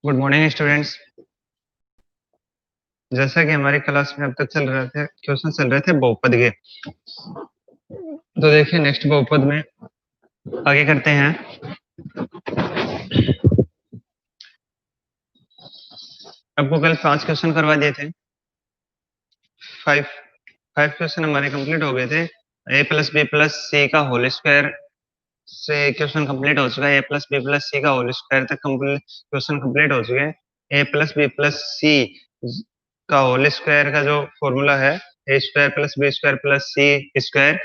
Good morning students. जैसा कि हमारी क्लास में अब तक क्वेश्चन चल रहे थे बहुपद के। तो देखिए नेक्स्ट बहुपद में आगे करते हैं। आपको कल 5 क्वेश्चन करवा दिए थे। 5 क्वेश्चन हमारे कंप्लीट हो गए थे। a plus B plus C का होल स्क्वायर से क्वेश्चन कंप्लीट हो चुका है। a plus B plus C का होल स्क्वायर तक क्वेश्चन कंप्लीट हो चुके हैं। a plus B plus C का होल स्क्वायर का जो फॉर्मूला है A square plus B square plus C square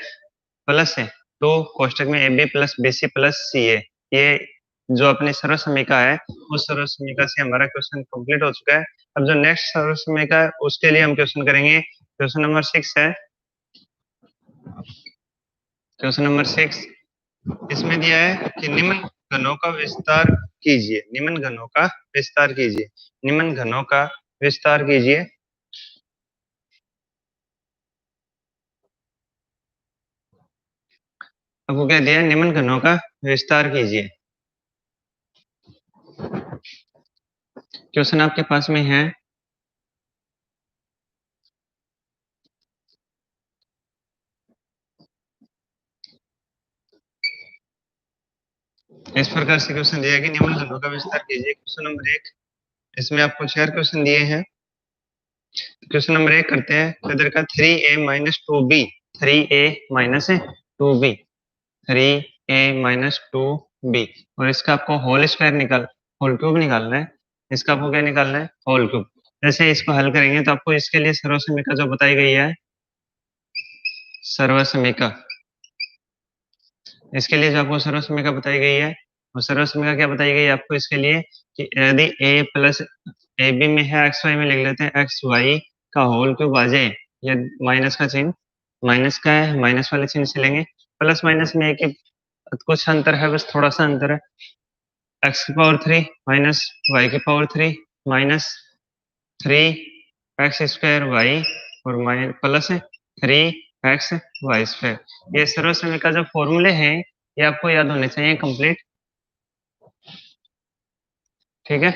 plus है तो कोष्टक में A B plus B C plus C है। ये जो अपनी सर्व समीका है उस सर्व समीका से हमारा क्वेश्चन कंप्लीट हो चुका है। अब जो नेक्स्ट सर्व समीका है उसके लिए हम क्वेश्चन करेंगे। क्वेश्चन नंबर 6 है। क्वेश्चन नंबर 6 इसमें दिया है कि निम्न घनों का विस्तार कीजिए। निम्न घनों का विस्तार कीजिए। निम्न घनों का विस्तार कीजिए। आपको क्या दिया है? निम्न घनों का विस्तार कीजिए। क्वेश्चन आपके पास में है। इस प्रकार से क्वेश्चन दिया है कि निम्न घनों का विस्तार कीजिए। क्वेश्चन नंबर 1 इसमें आपको 4 क्वेश्चन दिए हैं। क्वेश्चन नंबर 1 करते हैं। इधर का 3a minus 2b 3a minus 2b 3a minus 2b और इसका आपको होल स्क्वायर होल क्यूब निकालना है। इसका आपको क्या निकालना है? Whole cube. जैसे इसको हल करेंगे तो आपको इसके लिए सर्व समीका जो बताई गई है, सर्व समीका, इसके लिए जो आपको सर्व समीका बताई गई है वो सर्व समीका क्या बताई गई है आपको इसके लिए कि यदि a प्लस ए बी में है एक्स वाई में लिख लेते हैं एक्स वाई का होल क्यूब आ जाए। ये माइनस का चिन्ह माइनस का है, माइनस वाले चिन्ह से लेंगे। प्लस माइनस में एक कुछ अंतर है, बस थोड़ा सा अंतर है। एक्स की पावर 3 माइनस वाई की power 3 minus 3 X square Y और minus plus 3 X Y square. ये सर्व समीका जो फॉर्मूले हैं ये आपको याद होने चाहिए कंप्लीट। ठीक है,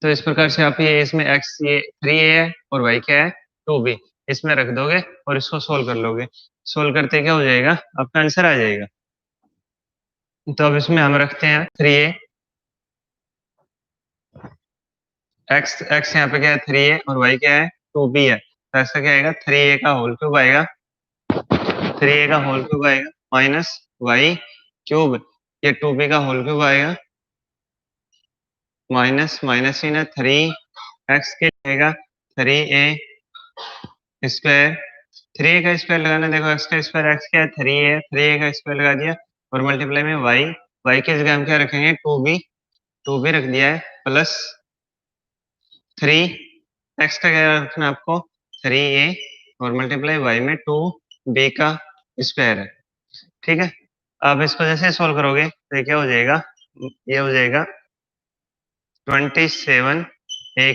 तो इस प्रकार से आप ये इसमें x ये 3a है और y क्या है 2b, इसमें रख दोगे और इसको सोल्व कर लोगे। सोल्व करते क्या हो जाएगा? आपका आंसर आ जाएगा। तो अब इसमें हम रखते हैं 3a x यहाँ पे क्या है 3a और y क्या है 2b है। तो ऐसा क्या आएगा? 3a का होल क्यूब आएगा, 3a का होल क्यूब आएगा माइनस y क्यूब, ये 2b का होल क्यूब आएगा माइनस माइनस ही ना 3x के आएगा 3a स्क्वायर। 3a का स्क्वायर लगाना, देखो x का स्क्वायर x क्या है 3a है, 3a का स्क्वायर लगा दिया और मल्टीप्लाई में y की जगह हम क्या रखेंगे 2b रख दिया है प्लस 3x का क्या रखना आपको 3a और मल्टीप्लाई y में 2b का स्क्वायर है। ठीक है, अब इसको जैसे सोल्व करोगे तो ये क्या हो जाएगा? ये हो जाएगा 27a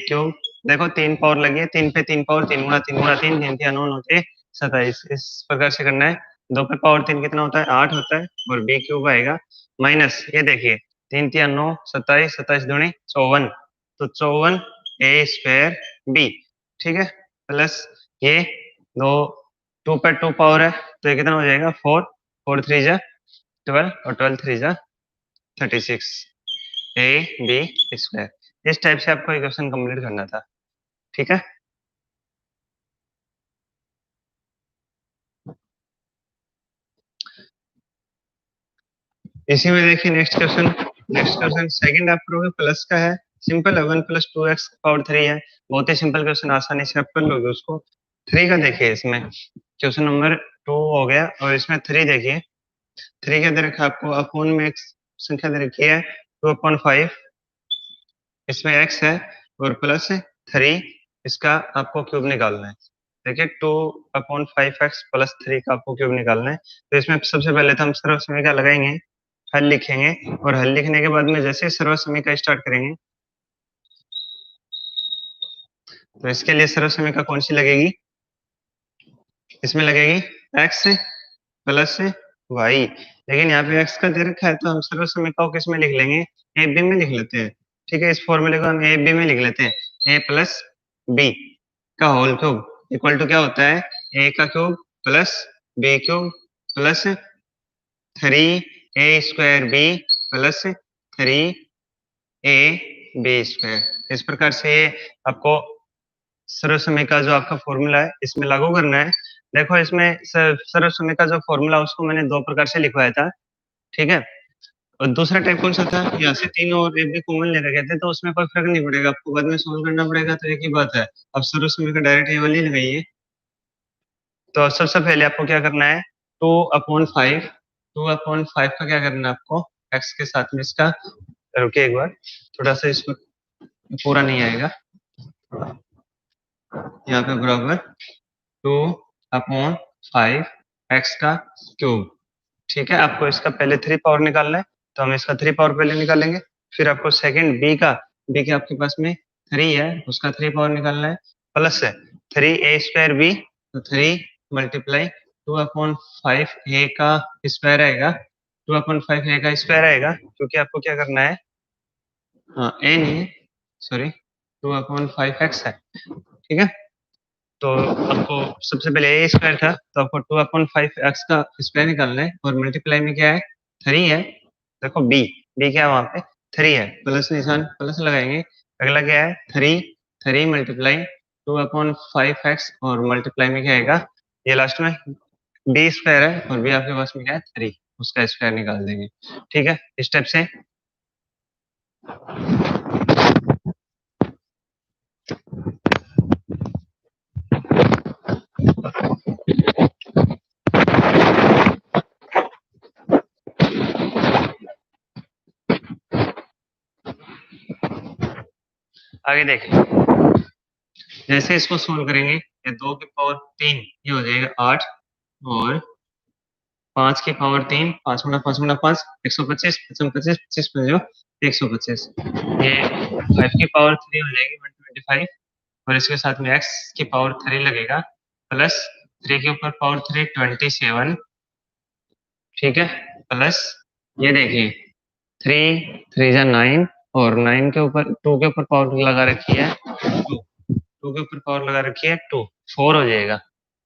क्यूब। देखो 3 पावर लगी है, 3 पे 3 पावर 3 गुणा 3 गुणा 3 3 3 9 होते 27। इस प्रकार से करना है। 2 पे पावर 3 कितना होता है? 8 होता है और b क्यूब आएगा माइनस, ये देखिए 3 3 9 27 27 दूनी 54 तो 54 a स्क्वायर b। ठीक है, प्लस ये दो 2 पे 2 पावर है तो ये कितना हो जाएगा 4 4 3 जा 12 और 12 3 जा 36 ए बी स्क्वायर। इस टाइप से आपको इक्वेशन कंप्लीट करना था। ठीक है, इसी में देखिए नेक्स्ट क्वेश्चन सेकंड आप करोगे प्लस का है। सिंपल है, 1 प्लस 2x पावर 3 है। बहुत ही सिंपल क्वेश्चन, आसानी से आप कर लोगे उसको। 3 का देखिए, इसमें क्वेश्चन नंबर 2 हो गया और इसमें 3 देखिए। 3 क्या दे रखा है आपको? अपोन में एक संख्या दे रखी है 2/5, इसमें x है और प्लस 3, इसका आपको क्यूब निकालना है। देखिए 2/5x प्लस 3 का आपको क्यूब निकालना है। तो इसमें सबसे पहले तो हम सर्व समीकरण लगाएंगे, हल लिखेंगे और हल लिखने के बाद में जैसे सर्व समीकरण स्टार्ट करेंगे तो इसके लिए सर्व समीकरण कौन सी लगेगी? इसमें लगेगी x प्लस y। लेकिन यहाँ पे x का दे रखा है तो हम सर्व समीकरण को किस में लिख लेंगे? ए बी में लिख लेते हैं। ठीक है, इस फॉर्मूले को हम ए बी में लिख लेते हैं, ए प्लस बी का होल क्यूब इक्वल टू क्या होता है, ए का cube plus B cube plus 3a² B plus 3a B square. इस प्रकार से आपको सर्वसमय का जो आपका फॉर्मूला है इसमें लागू करना है। देखो इसमें सर्वसमय का जो फॉर्मूला उसको मैंने दो प्रकार से लिखवाया था, ठीक है। और दूसरा टाइप कौन सा था, यहाँ से तीन और एक भी कॉमन ले रखे थे, तो उसमें कोई फर्क नहीं पड़ेगा, आपको बाद में सोल्व करना पड़ेगा, तो एक ही बात है। अब सर्वसमय का डायरेक्ट ये वाली लगाइए। तो सबसे पहले आपको क्या करना है, 2/5, 2/5 का क्या करना है आपको, x के साथ में इसका, रुकिए एक बार, थोड़ा सा इसको पूरा नहीं आएगा, यहाँ पे बराबर 2/5 x का क्यूब, ठीक है। आपको इसका पहले 3 पावर निकालना है, तो हम इसका 3 पावर पहले निकालेंगे। फिर आपको सेकंड बी के आपके पास में 3 है, उसका 3 पावर निकालना है, प्लस है 3a² बी, तो 3 मल्टीप्लाई 2/5 ए का स्क्वायर आएगा, 2/5 ए का स्क्वायर आएगा, क्योंकि आपको क्या करना है, हाँ ए नहीं है, सॉरी 2/5 एक्स है, ठीक है। तो आपको सबसे पहले ए स्क्वायर था, तो आपको 2/5 एक्स का स्क्वायर निकालना है, और मल्टीप्लाई में क्या है, 3 है। देखो बी क्या है वहां पे, 3 है, प्लस निशान प्लस लगाएंगे। अगला क्या है, 3 मल्टीप्लाई 2/5 एक्स, और मल्टीप्लाई में क्या आएगा, ये लास्ट में बी स्क्वायर है, और बी आपके पास में क्या है 3, उसका स्क्वायर निकाल देंगे, ठीक है। इस स्टेप से आगे देखें। जैसे इसको सोल्व करेंगे, ये 2 की पावर 3 ये हो जाएगा 8, और 5 की पावर 3, 5 गुणा 5 गुणा 5 125, 25 25 125, ये 5 की पावर 3 हो जाएगी 125, और इसके साथ में x की पावर 3 लगेगा, प्लस 3 के ऊपर पावर 3 27, ठीक है, प्लस ये देखिए 3 3 जा 9, और 9 के ऊपर 2 के ऊपर पावर लगा रखी है 2, 2 के ऊपर पावर लगा रखी है 2, 4 हो जाएगा,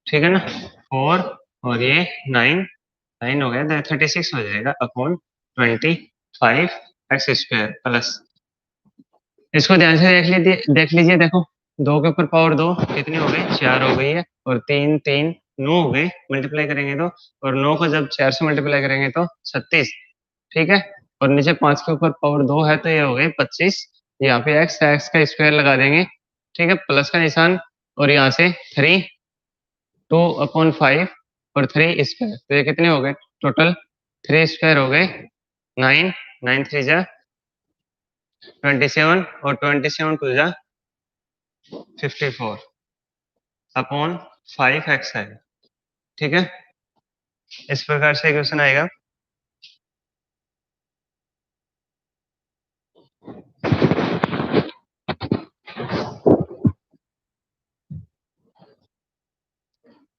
ठीक है ना, 4, और ये 9 हो गया, 36 हो जाएगा अपॉन 25 x² प्लस, इसको ध्यान से देख लीजिए, देखो 2 के ऊपर पावर 2 कितनी हो गई, 4 हो गई है, और 3 3 9 हो गए, मल्टीप्लाई करेंगे तो, और 9 को जब 4 से मल्टीप्लाई करेंगे तो 36, ठीक है। और नीचे 5 के ऊपर पावर 2 है, तो ये हो गए 25, यहाँ पे x का स्क्वायर लगा देंगे, ठीक है, प्लस का निशान, और यहाँ से 3 2/5 और 3 स्क्वायर, तो ये कितने हो गए टोटल, 3 स्क्वायर हो गए 9, 9 3 जा 27, और 27 2 जा 54 अपॉन 5x है, ठीक है। इस प्रकार से क्वेश्चन आएगा।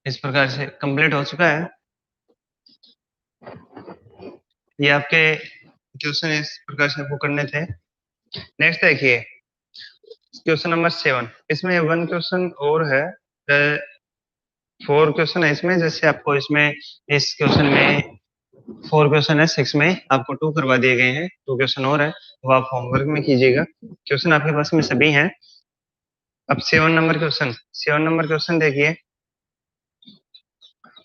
इस प्रकार से कंप्लीट हो चुका है, ये आपके क्वेश्चन इस प्रकार से आपको करने थे। नेक्स्ट देखिए क्वेश्चन नंबर 7, इसमें वन क्वेश्चन और है, 4 क्वेश्चन है इसमें, जैसे आपको इसमें इस क्वेश्चन में 4 क्वेश्चन है, 6 में आपको 2 करवा दिए गए हैं, 2 क्वेश्चन और है, वो आप होमवर्क में कीजिएगा, क्वेश्चन आपके पास में सभी हैं। अब 7 नंबर क्वेश्चन देखिए,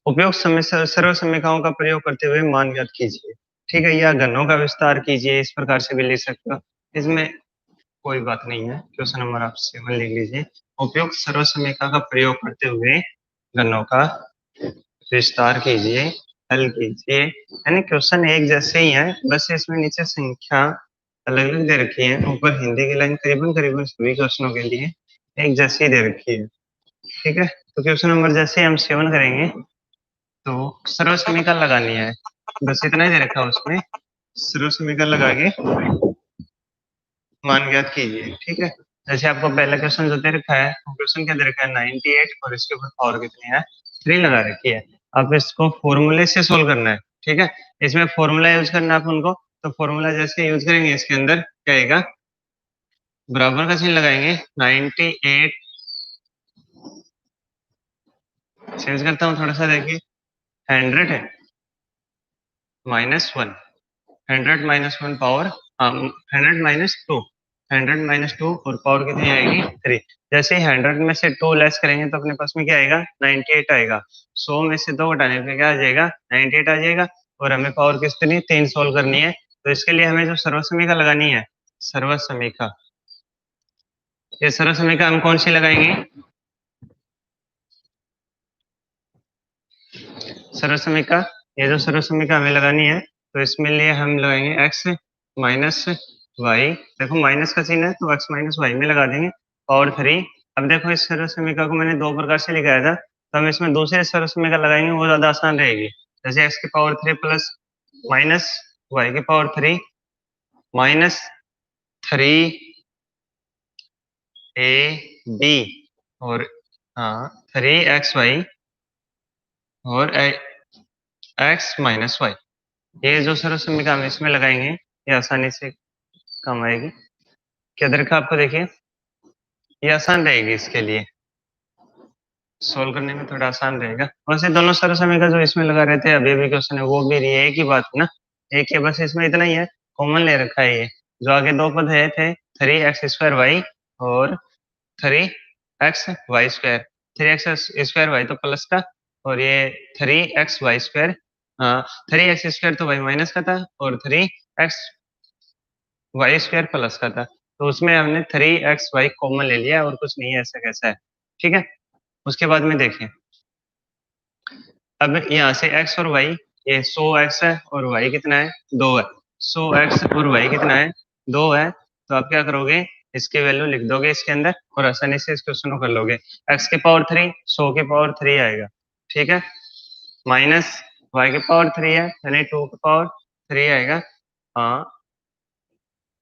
उपयोग सर्वसमीकरणों का प्रयोग करते हुए मान ज्ञात कीजिए, ठीक है, या घनों का विस्तार कीजिए, इस प्रकार से भी लिख सकते हो, इसमें कोई बात नहीं है। क्वेश्चन नंबर आप 7 लिख लीजिए, उपयोग सर्वसमीकरण का प्रयोग करते हुए घनों का विस्तार कीजिए, हल कीजिए, यानी क्वेश्चन एक जैसे ही है, बस इसमें नीचे संख्या अलग अलग दे रखी है, ऊपर हिंदी की लाइन करीबन करीबन सभी क्वेश्चनों के लिए एक जैसी दे रखी है, ठीक है। तो क्वेश्चन नंबर जैसे हम 7 करेंगे, तो सर्व समीकरण लगानी है, बस इतना ही दे रखा है उसमें, सर्व समीकरण लगा के मान ज्ञात कीजिए, ठीक है। जैसे आपको पहला क्वेश्चन जो दे रखा है, क्वेश्चन क्या दे रखा है 98, और इसके ऊपर पावर कितनी है 3 लगा रखी है, आप इसको फॉर्मूले से सोल्व करना है, ठीक है। इसमें फॉर्मूला यूज करना है आप उनको, तो फॉर्मूला जैसे यूज करेंगे इसके अंदर क्या आएगा, बराबर का चिन्ह लगाएंगे। 98 चेंज करता हूँ थोड़ा सा, देखिए 100 है -1, 100 - 1 पावर 100 - 2, 100 - 2 और पावर कितनी आएगी 3। जैसे ही 100 में से 2 लेस करेंगे तो अपने पास में क्या आएगा 98 आएगा। 100 में से 2 घटाने पे क्या आ जाएगा 98 आ जाएगा। और हमें पावर कितनी 3 सोल्व करनी है, तो इसके लिए हमें जो सर्वसमीका लगानी है, सर्वसमीका, ये सर्वसमीका हम कौन सी लगाएंगे, सर्वसमीका, ये जो सर्वसमीका हमें लगानी है तो इसमें लिए हम लगाएंगे x माइनस वाई। देखो माइनस का चिन्ह है तो x माइनस वाई में लगा देंगे पावर 3। अब देखो इस सर्वसमीका को मैंने दो प्रकार से लिखाया था, तो हम इसमें दूसरे सर्वसमीका लगाएंगे, वो ज्यादा आसान रहेगी। जैसे x की पावर 3 प्लस माइनस वाई की पावर 3 माइनस 3ab और हाँ 3xy और x माइनस वाई। ये जो सर्वसमीका हम इसमें लगाएंगे ये आसानी से काम आएगी। क्या देखा आपको, देखिए ये आसान रहेगी, इसके लिए सोल्व करने में थोड़ा आसान रहेगा। वैसे दोनों सर्वसमीका जो इसमें लगा रहे थे अभी अभी क्वेश्चन है, वो भी रही है एक ही बात ना, एक है, बस इसमें इतना ही है, कॉमन ले रखा है ये। जो आगे दो पद है थे 3x² और 3x² 3x² तो प्लस का, और ये 3xy², हाँ 3x² तो माइनस का था और 3xy² प्लस का था, तो उसमें हमने 3xy कॉमन ले लिया और कुछ नहीं है, ऐसा कैसा है। ठीक है, उसके बाद में देखें, अब यहाँ से x और y, ये 100x है और y कितना है 2 है, 100x और y कितना है 2 है, तो आप क्या करोगे इसकी वैल्यू लिख दोगे इसके अंदर और आसानी से इस क्वेश्चन को कर लोगे। x की पावर 3 100 की पावर 3 आएगा, ठीक है, माइनस y की पावर 3 है यानी 2 की पावर 3 आएगा, हाँ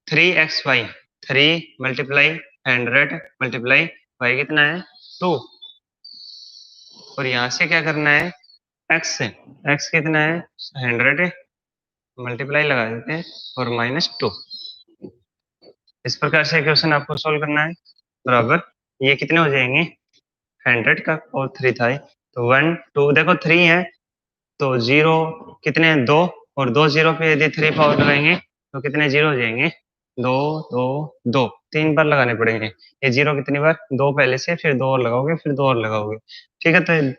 3xy 3 मल्टीप्लाई 100 मल्टीप्लाई y कितना है 2, और यहाँ से क्या करना है x से, x कितना है 100 मल्टीप्लाई लगा देते हैं और -2। इस प्रकार से क्वेश्चन आपको सोल्व करना है। बराबर ये कितने हो जाएंगे 100 का और 3 था, तो 1 2 देखो 3 है तो 0 कितने हैं 2, और 2 0 पे यदि 3 पावर लगाएंगे तो कितने जीरो हो जाएंगे 2 2 2, 3 बार लगाने पड़ेंगे। ये जीरो कितनी बार 2 पहले से, फिर 2 और लगाओगे, फिर 2 और लगाओगे, ठीक है, तो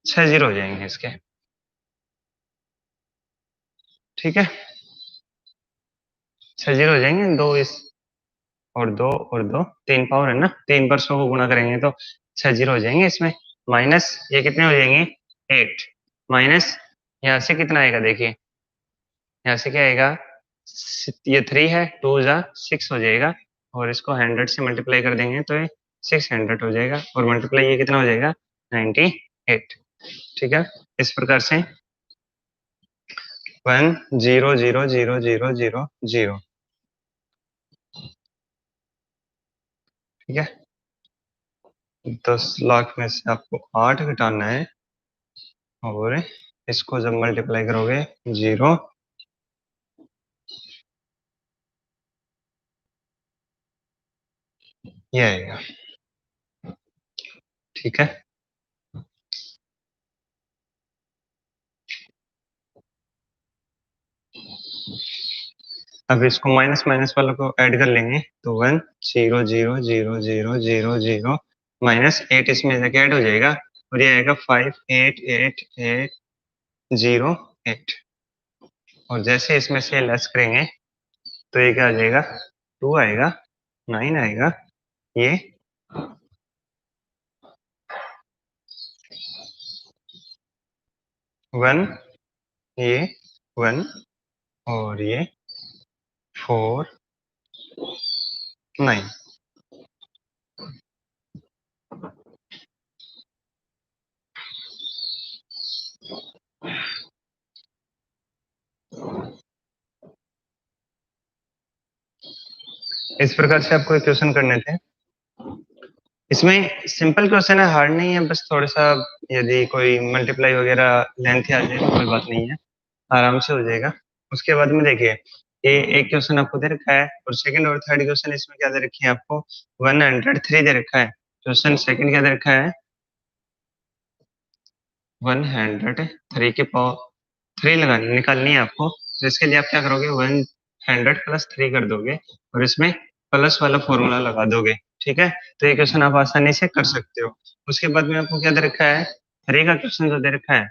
6 जीरो हो जाएंगे इसके। ठीक है 6 जीरो हो जाएंगे, दो इस और दो 3 पावर है ना, 3 पर 100 को गुणा करेंगे तो 6 जीरो हो जाएंगे इसमें। माइनस ये कितने हो जाएंगे 8, माइनस यहाँ से कितना आएगा, देखिए यहाँ से क्या आएगा, ये 3 है 2 जा 6 हो जाएगा, और इसको 100 से मल्टीप्लाई कर देंगे तो ये 600 हो जाएगा, और मल्टीप्लाई ये कितना हो जाएगा 98। ठीक है, इस प्रकार से 1 0 0 0 0 0 0। ठीक है, 10 लाख में से आपको 8 घटाना है, और इसको जब मल्टीप्लाई करोगे 0 ये आएगा। ठीक है, अब इसको माइनस माइनस वालों को ऐड कर लेंगे तो 1 0 0 0 0 0 0 -8 इसमें जाके ऐड हो जाएगा, और ये आएगा 5 8 8 8 0 8, और जैसे इसमें से लेस करेंगे तो ये क्या आ जाएगा 2 आएगा 9 आएगा, ये 1, ये 1 और ये 4 9। इस प्रकार से आपको क्वेश्चन करने थे। इसमें सिंपल क्वेश्चन है, हार्ड नहीं है, बस थोड़ा सा यदि कोई मल्टीप्लाई वगैरह लेंथ आ जाए तो कोई बात नहीं है, आराम से हो जाएगा। उसके बाद में देखिए ये एक क्वेश्चन आपको दे रखा है और सेकंड और थर्ड क्वेश्चन इसमें क्या दे रखी है आपको 103 दे रखा है। क्वेश्चन सेकंड क्या दे रखा है 103 की पावर 3 लगानी निकालनी है आपको। तो इसके लिए आप क्या करोगे 100 प्लस 3 कर दोगे और इसमें प्लस वाला फॉर्मूला लगा दोगे। ठीक है, तो ये क्वेश्चन आप आसानी से कर सकते हो। उसके बाद में आपको क्या दे रखा है 3 का क्वेश्चन जो दे रखा है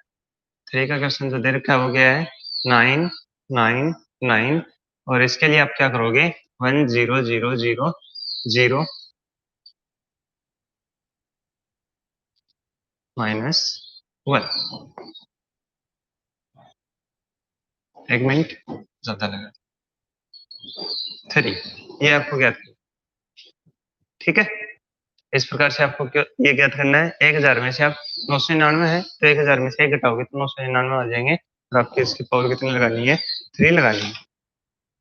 3 का क्वेश्चन जो दे रखा है वो क्या है 9 9 9 और इसके लिए आप क्या करोगे 1 0 0 0 0 माइनस 1। एक मिनट ज्यादा लगा 3 ये आपको ज्ञात करना। ठीक है, इस प्रकार से आपको ये ज्ञात करना है। 1000 में से आप 999 है तो 1000 में से 1 घटाओगे तो 999 आ जाएंगे और आपकी इसकी पावर कितनी लगानी है 3 लगानी है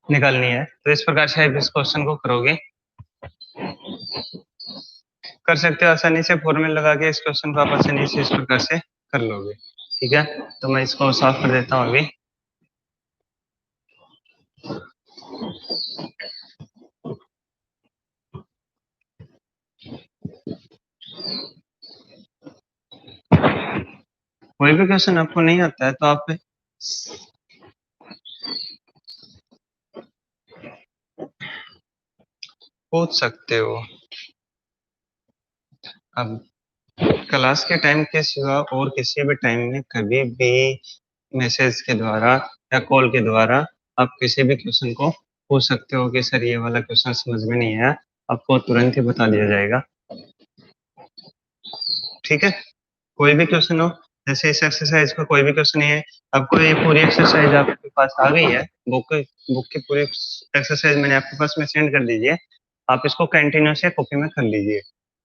निकालनी है। तो इस प्रकार से आप इस क्वेश्चन को करोगे कर सकते हो आसानी से फॉर्मूला लगा के इस क्वेश्चन को आप आसानी से इस प्रकार से कर लोगे। ठीक है, तो मैं इसको साफ कर देता हूँ अभी। कोई भी क्वेश्चन आपको नहीं आता है तो आप पूछ सकते हो। अब क्लास के टाइम के सिवा और किसी भी टाइम में कभी भी मैसेज के द्वारा या कॉल के द्वारा आप किसी भी क्वेश्चन को पूछ सकते हो कि सर ये वाला क्वेश्चन समझ में नहीं आया, आपको तुरंत ही बता दिया जाएगा। ठीक है, कोई भी क्वेश्चन हो जैसे इस एक्सरसाइज का कोई भी क्वेश्चन नहीं है, आपको ये पूरी एक्सरसाइज आपके पास आ गई है, बुक की पूरी एक्सरसाइज मैंने आपके पास में सेंड कर दीजिए। आप इसको कंटिन्यू से कॉपी में कर लीजिए।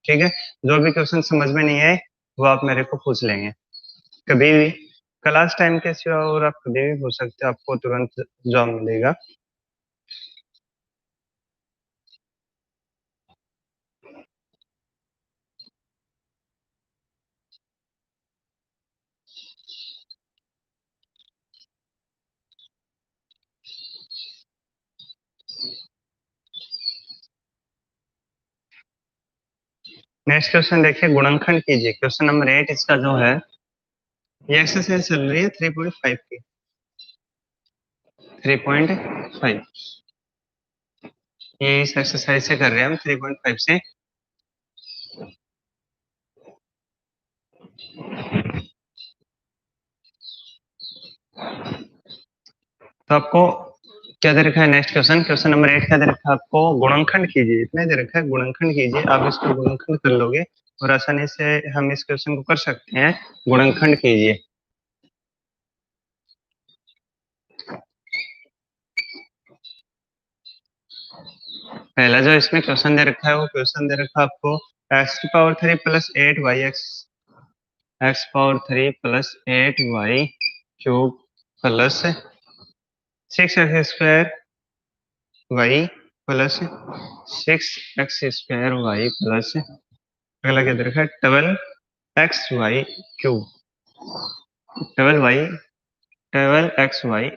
ठीक है, जो भी क्वेश्चन समझ में नहीं आए वो आप मेरे को पूछ लेंगे कभी भी क्लास टाइम के सिवा और आप कभी भी पूछ सकते हो, आपको तुरंत जवाब मिलेगा। नेक्स्ट क्वेश्चन देखिए, गुणनखंड कीजिए। क्वेश्चन नंबर 8 इसका जो है ये एक्सरसाइज चल रही है 3.5 की 3.5 ये इस एक्सरसाइज से कर रहे हैं हम 3.5 से। तो आपको क्या दे रखा है नेक्स्ट क्वेश्चन, क्वेश्चन नंबर 8 क्या दे रखा है आपको गुणनखंड कीजिए। इतना दे रखा है गुणनखंड कीजिए, आप इसको गुणनखंड कर लोगे और आसानी से हम इस क्वेश्चन को कर सकते हैं। गुणनखंड कीजिए। पहला जो इसमें क्वेश्चन दे रखा है वो क्वेश्चन दे रखा है आपको x की power 3 plus 8y x power 3 plus 8y cube plus 6x square y plus 6x square y plus अगला क्या दे रखा है 12xy cube 12xy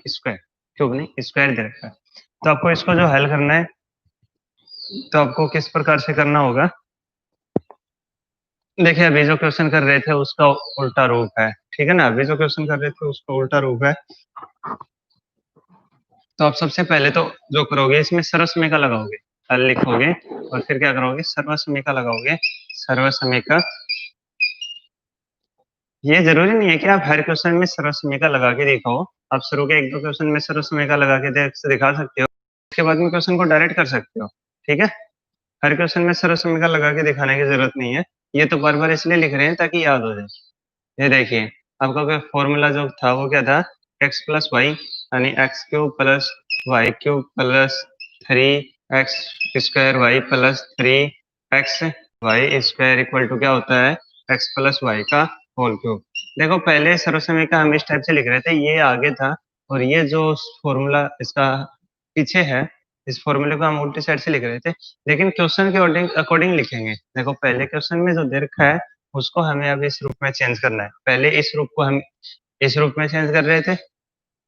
square cube नहीं स्क्वायर दे रखा है। तो आपको इसको जो हल करना है तो आपको किस प्रकार से करना होगा, देखिए अभी जो क्वेश्चन कर रहे थे उसका उल्टा रूप है। ठीक है ना, अभी जो क्वेश्चन कर रहे थे उसका उल्टा रूप है। तो आप सबसे पहले तो जो करोगे इसमें सर्वसमीका लगाओगे, हल लिखोगे और फिर क्या करोगे सर्वसमीका लगाओगे। सर्वसमीका ये जरूरी नहीं है कि आप हर क्वेश्चन में सर्वसमीका लगा के दिखाओ, आप शुरू के 1-2 क्वेश्चन में सर्वसमीका लगा के दिखा सकते हो, उसके बाद में क्वेश्चन को डायरेक्ट कर सकते हो। ठीक है, हर क्वेश्चन में सर्वसमीका लगा के दिखाने की जरूरत नहीं है, ये तो बार बार इसलिए लिख रहे हैं ताकि याद हो जाए। ये देखिए आपका फॉर्मूला जो था वो क्या था x प्लस वाई यानी X cube plus Y cube plus 3x square Y plus 3x Y square equal to क्या होता है x प्लस वाई का होल क्यूब। देखो पहले सर्वसमीका हम इस टाइप से लिख रहे थे, ये आगे था और ये जो फॉर्मूला इसका पीछे है इस फॉर्मूले को हम उल्टी साइड से लिख रहे थे, लेकिन क्वेश्चन के अकॉर्डिंग लिखेंगे। देखो पहले क्वेश्चन में जो दे रखा है उसको हमें अब इस रूप में चेंज करना है। पहले इस रूप को हम इस रूप में चेंज कर रहे थे।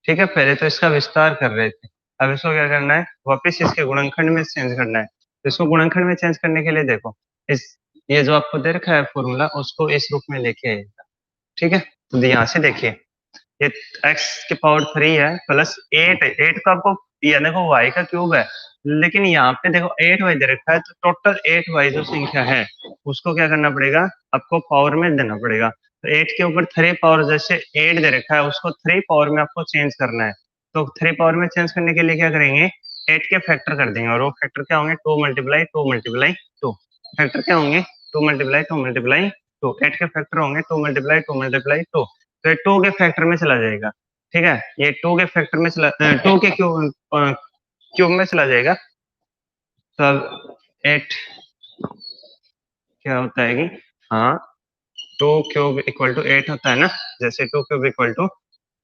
ठीक है, पहले तो इसका विस्तार कर रहे थे, अब इसको क्या करना है, वापस इसके गुणनखंड में चेंज करना है। तो इसको गुणनखंड में चेंज करने के लिए देखो, इस ये जो आपको दे रखा है फॉर्मूला, उसको इस रूप में लेके आइएगा। ठीक है, तो यहाँ से देखिए, ये x की पावर 3 है प्लस 8 है। 8 का आपको ये देखो y का क्यूब है, लेकिन यहाँ पे देखो 8y दे रखा है, तो टोटल 8y जो संख्या है उसको क्या करना पड़ेगा, आपको पावर में देना पड़ेगा। तो 8 के ऊपर 3 पावर, जैसे 8 दे रखा है उसको 3 पावर में आपको चेंज करना है। तो 3 पावर में चेंज करने के लिए क्या करेंगे, 8 के फैक्टर कर देंगे, और वो फैक्टर क्या होंगे, 2 मल्टीप्लाई 2 मल्टीप्लाई 2। फैक्टर क्या होंगे, 2 मल्टीप्लाई 2 मल्टीप्लाई 2। 8 के फैक्टर होंगे 2 मल्टीप्लाई 2 मल्टीप्लाई 2। तो ये 2 के फैक्टर में चला जाएगा। ठीक है, ये 2 के फैक्टर में चला 2 के क्यूब में चला जाएगा। तो अब 8 क्या होता है कि, हाँ, 2 क्यूब इक्वल टू 8 होता है ना, जैसे 2 cube equal to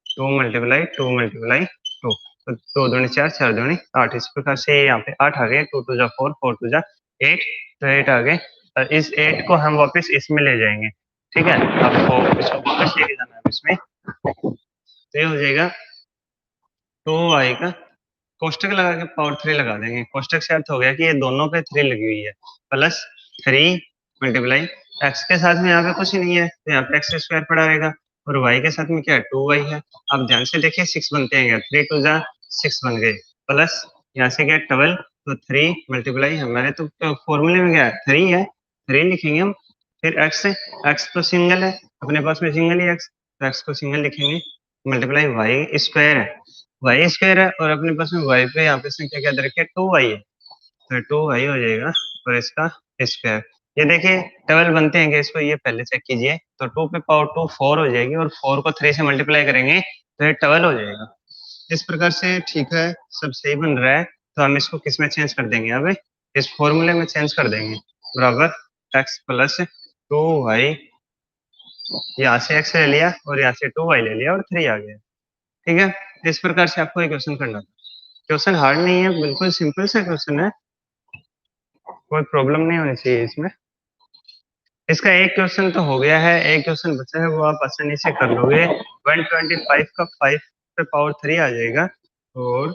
2 multiply 2 multiply 2। तो 2 दूनी 4, 4 दूनी 8। इस प्रकार से यहाँ पे 8 आ गए, 2 2 जा 4, 4 2 जा 8, तो 8 आ गए। इस 8 को हम वापस इसमें ले जाएंगे। ठीक है, आपको इसको वापस लेके जाना है इसमें, तो ये हो जाएगा 2y का, कोष्टक लगा के पावर 3 लगा देंगे। कोष्टक से अर्थ हो गया कि ये दोनों पे 3 लगी हुई है, प्लस 3 मल्टीप्लाई x के साथ में यहाँ पे कुछ नहीं है, तो यहाँ पे एक्स स्क्वायर पड़ा रहेगा, और y के साथ में क्या है, 2y है। अब ध्यान से देखिए 6 बनते हैं, 3 2 जा 6 बन गए, प्लस यहाँ से क्या 12, तो 3 मल्टीप्लाई, हमारे तो फॉर्मूले में क्या है 3 है, 3 लिखेंगे हम। फिर x तो सिंगल है, अपने पास में सिंगल ही x, तो x को सिंगल लिखेंगे, मल्टीप्लाई y स्क्वायर है, y स्क्वायर है, और अपने पास में y पे यहाँ पे संख्या क्या दे रखी है, 2y है, तो 2y हो जाएगा, और इसका स्क्वायर। ये देखिए 12 बनते हैं, इसको ये पहले चेक कीजिए, तो 2 पे पावर 2 4 हो जाएगी, और 4 को 3 से मल्टीप्लाई करेंगे तो ये 12 हो जाएगा। इस प्रकार से ठीक है, सब सही बन रहा है। तो हम इसको किस में चेंज कर देंगे, अब इस फॉर्मूले में चेंज कर देंगे, बराबर x प्लस 2y, यहाँ से x ले लिया और यहाँ से 2y ले लिया, और 3 आ गया। ठीक है, इस प्रकार से आपको ये क्वेश्चन करना था। क्वेश्चन हार्ड नहीं है, बिल्कुल सिंपल सा क्वेश्चन है, कोई प्रॉब्लम नहीं होनी चाहिए इसमें। इसका एक क्वेश्चन तो हो गया है, एक क्वेश्चन बचा है, वो आप आसानी से कर लोगे। 125 का 5 पे पावर 3 आ जाएगा, और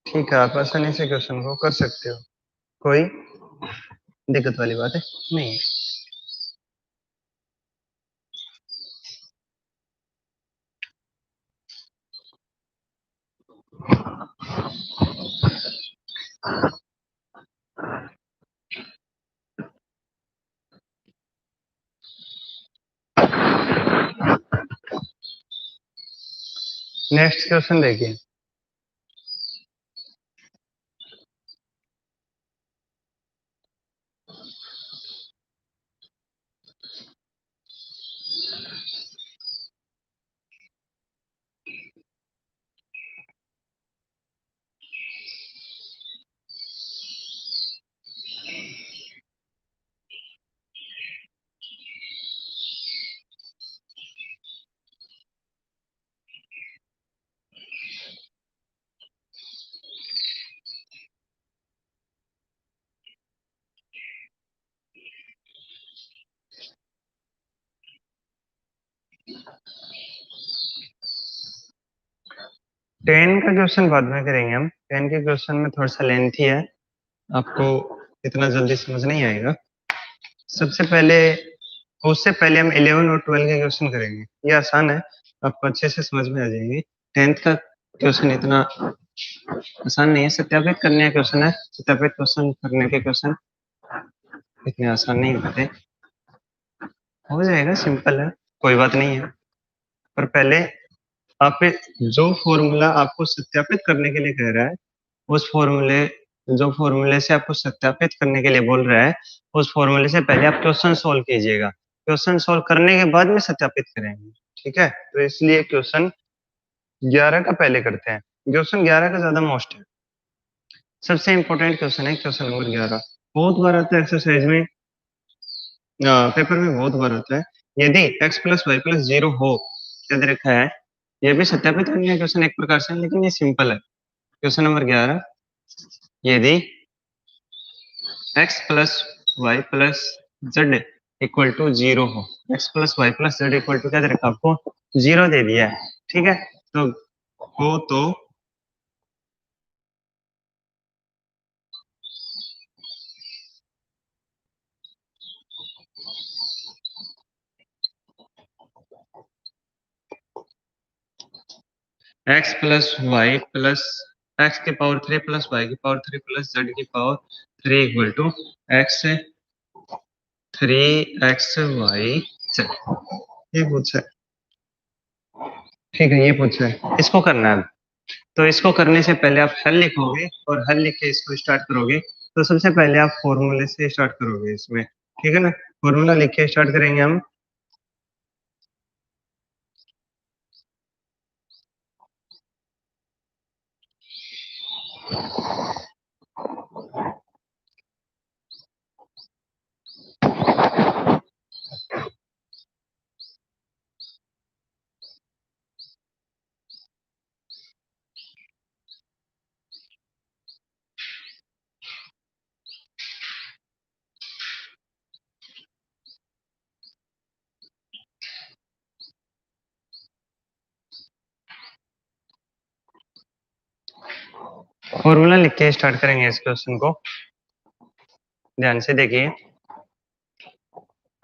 ठीक है, आप आसानी से क्वेश्चन को कर सकते हो, कोई दिक्कत वाली बात है नहीं है। नेक्स्ट क्वेश्चन देखिए, टेन का क्वेश्चन बाद में करेंगे हम। 10 के क्वेश्चन में थोड़ा सा लेंथी है, आपको इतना जल्दी समझ नहीं आएगा। सबसे पहले, उससे पहले हम 11 और 12 के क्वेश्चन करेंगे, ये आसान है, आपको अच्छे से समझ में आ जाएंगे। 10th का क्वेश्चन इतना आसान नहीं है, सत्यापित करने का क्वेश्चन है, सत्यापित क्वेश्चन करने के क्वेश्चन इतने आसान नहीं होते, हो जाएगा, सिंपल है, कोई बात नहीं है। पर पहले आप जो फॉर्मूला आपको सत्यापित करने के लिए कह रहा है, उस फॉर्मूले जो फॉर्मूले से आपको सत्यापित करने के लिए बोल रहा है, उस फॉर्मूले से पहले आप क्वेश्चन सॉल्व कीजिएगा, क्वेश्चन सॉल्व करने के बाद में सत्यापित करेंगे। ठीक है, तो इसलिए क्वेश्चन 11 का पहले करते हैं। क्वेश्चन 11 का ज्यादा मोस्ट है, सबसे इंपॉर्टेंट क्वेश्चन है क्वेश्चन नंबर 11। बहुत बार आता है एक्सरसाइज में, पेपर में बहुत बार आता है। यदि x प्लस वाई प्लस 0 हो, क्या दे रखा है, ये भी सत्यापित करने का क्वेश्चन एक प्रकार से, लेकिन ये सिंपल है। क्वेश्चन नंबर 11, यदि x plus Y plus Z equal to 0 हो, x plus Y plus Z equal to क्या दे रखा आपको, 0 दे दिया है, ठीक है। तो हो तो x plus Y plus X की पावर 3 प्लस वाई की पावर 3 प्लस जेड की power 3 equal to X 3xy Z, ये पूछा है, ठीक है, ये पूछा है, इसको करना है। तो इसको करने से पहले आप हल लिखोगे और हल लिख के इसको स्टार्ट करोगे। तो सबसे पहले आप फॉर्मूले से स्टार्ट करोगे इसमें, ठीक है ना। फॉर्मूला लिख के स्टार्ट करेंगे हम। फॉर्मूला लिख के स्टार्ट करेंगे इस क्वेश्चन को, ध्यान से देखिए।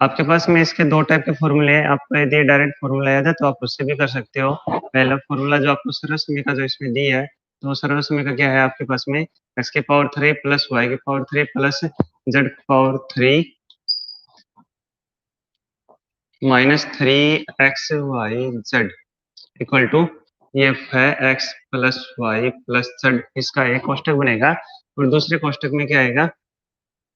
आपके पास में इसके दो टाइप के फॉर्मूले हैं, आपको यदि डायरेक्ट फॉर्मूला याद है तो आप उससे भी कर सकते हो। पहला फॉर्मूला जो आपको सर्वसमय का जो इसमें दी है, तो सर्वसमय का क्या है आपके पास में, एक्स के पावर 3 प्लस वाई के power 3 plus Z power 3 minus 3xy z equal to, ये है x plus Y plus Z, इसका एक कोष्टक बनेगा और दूसरे कोष्टक में क्या आएगा,